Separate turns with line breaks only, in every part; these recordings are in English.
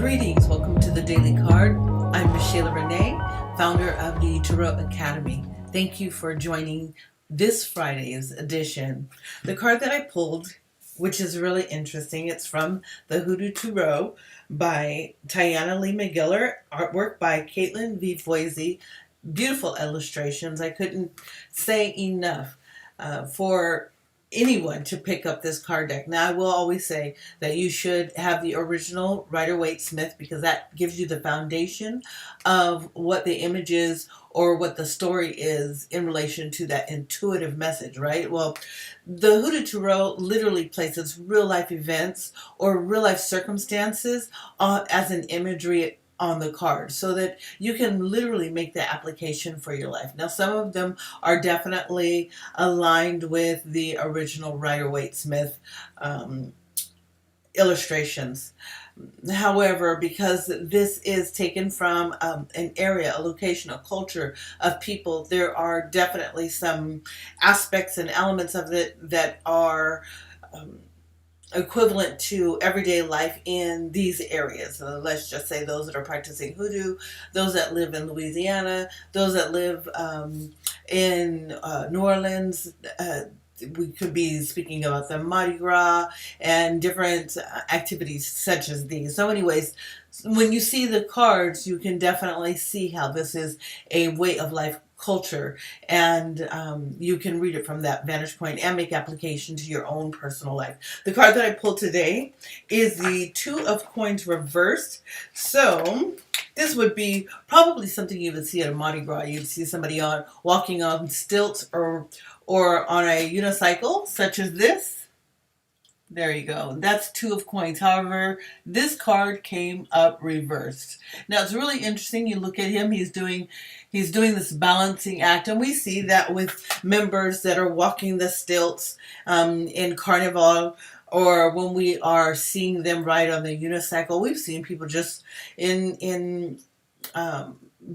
Greetings, welcome to the Daily Card. I'm Michelle Renee, founder of the Tarot Academy. Thank you for joining this Friday's edition. The card that I pulled, which is really interesting, it's from the Hoodoo Tarot by Tayannah McQuillar, artwork by Katelan v. Foisy. Beautiful illustrations. I couldn't say enough for anyone to pick up this card deck. Now, I will always say that you should have the original Rider-Waite-Smith because that gives you the foundation of what the image is or what the story is in relation to that intuitive message, right? Well, the Hoodoo Tarot literally places real life events or real life circumstances as an imagery on the card so that you can literally make the application for your life. Now, some of them are definitely aligned with the original Rider-Waite-Smith illustrations. However, because this is taken from an area, a location, a culture of people, there are definitely some aspects and elements of it that are equivalent to everyday life in these areas. So let's just say those that are practicing hoodoo, those that live in Louisiana, those that live in New Orleans. We could be speaking about the Mardi Gras and different activities such as these. So anyways, when you see the cards, you can definitely see how this is a way of life culture, and you can read it from that vantage point and make application to your own personal life. The card that I pulled today is the Two of Coins reversed. So this would be probably something you would see at a Mardi Gras. You'd see somebody walking on stilts or on a unicycle such as this. There you go. That's Two of Coins. However, this card came up reversed. Now, it's really interesting. You look at him. He's doing this balancing act, and we see that with members that are walking the stilts in Carnival, or when we are seeing them ride on the unicycle. We've seen people just in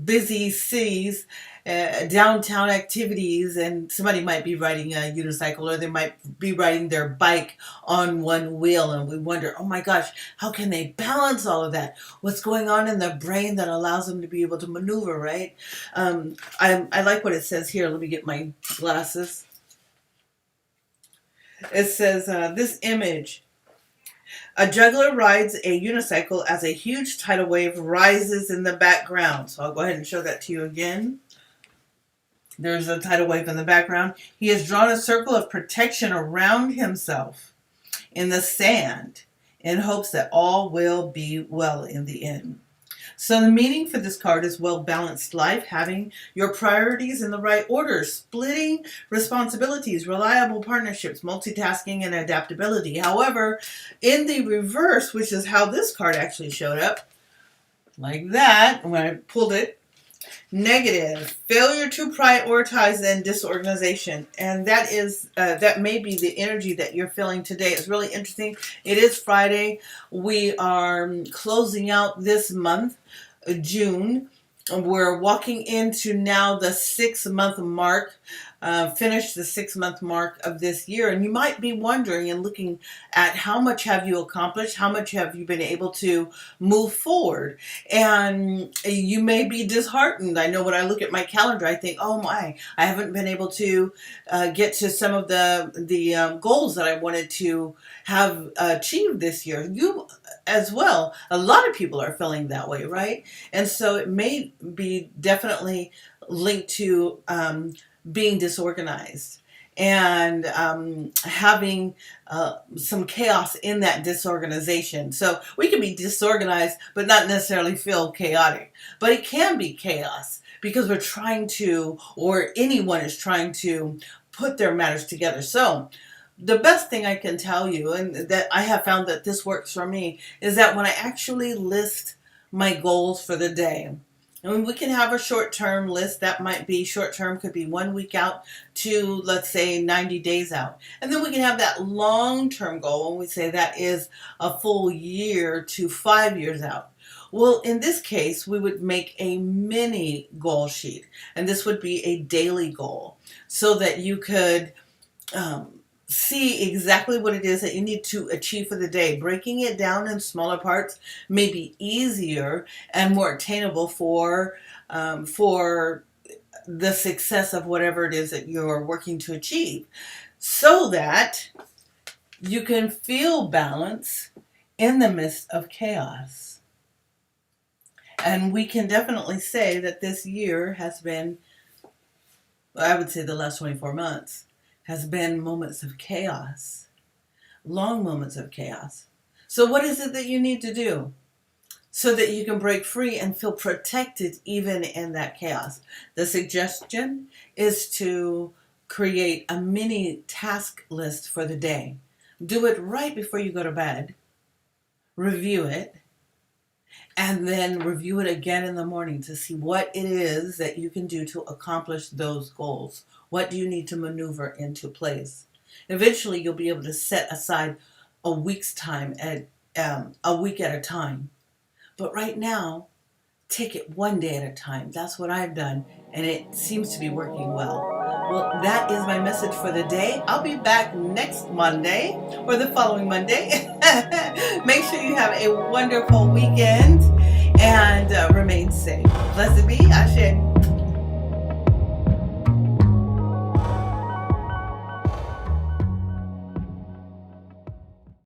busy cities, downtown activities, and somebody might be riding a unicycle, or they might be riding their bike on one wheel, and we wonder, oh my gosh, how can they balance all of that? What's going on in their brain that allows them to be able to maneuver, right? I like what it says here. Let me get my glasses. It says, this image: a juggler rides a unicycle as a huge tidal wave rises in the background. So I'll go ahead and show that to you again. There's a tidal wave in the background. He has drawn a circle of protection around himself in the sand in hopes that all will be well in the end. So the meaning for this card is well-balanced life, having your priorities in the right order, splitting responsibilities, reliable partnerships, multitasking, and adaptability. However, in the reverse, which is how this card actually showed up, like that, when I pulled it, negative, failure to prioritize, and disorganization. And that is that may be the energy that you're feeling today. It's really interesting. It is Friday. We are closing out this month, June. We're walking into now the 6-month mark, finished the 6-month mark of this year. And you might be wondering and looking at how much have you accomplished? How much have you been able to move forward? And you may be disheartened. I know when I look at my calendar, I think, oh my, I haven't been able to get to some of the goals that I wanted to have achieved this year. You as well. A lot of people are feeling that way, right? And so it may be definitely linked to being disorganized and having some chaos in that disorganization. So we can be disorganized but not necessarily feel chaotic. But it can be chaos because we're trying to, or anyone is trying to, put their matters together. So the best thing I can tell you, and that I have found that this works for me, is that when I actually list my goals for the day, and we can have a short-term list. That might be short-term, could be 1 week out to, let's say, 90 days out. And then we can have that long-term goal, and we say that is a full year to 5 years out. Well, in this case, we would make a mini goal sheet, and this would be a daily goal so that you could see exactly what it is that you need to achieve for the day. Breaking it down in smaller parts may be easier and more attainable for the success of whatever it is that you're working to achieve, so that you can feel balance in the midst of chaos. And we can definitely say that this year has been, I would say the last 24 months, has been moments of chaos, long moments of chaos. So what is it that you need to do so that you can break free and feel protected even in that chaos? The suggestion is to create a mini task list for the day. Do it right before you go to bed. Review it. And then review it again in the morning to see what it is that you can do to accomplish those goals. What do you need to maneuver into place? Eventually, you'll be able to set aside a week's time at a week at a time. But right now, take it one day at a time. That's what I've done, and it seems to be working well. Well, that is my message for the day. I'll be back next Monday or the following Monday. Make sure you have a wonderful weekend and remain safe. Blessed be, Ashe.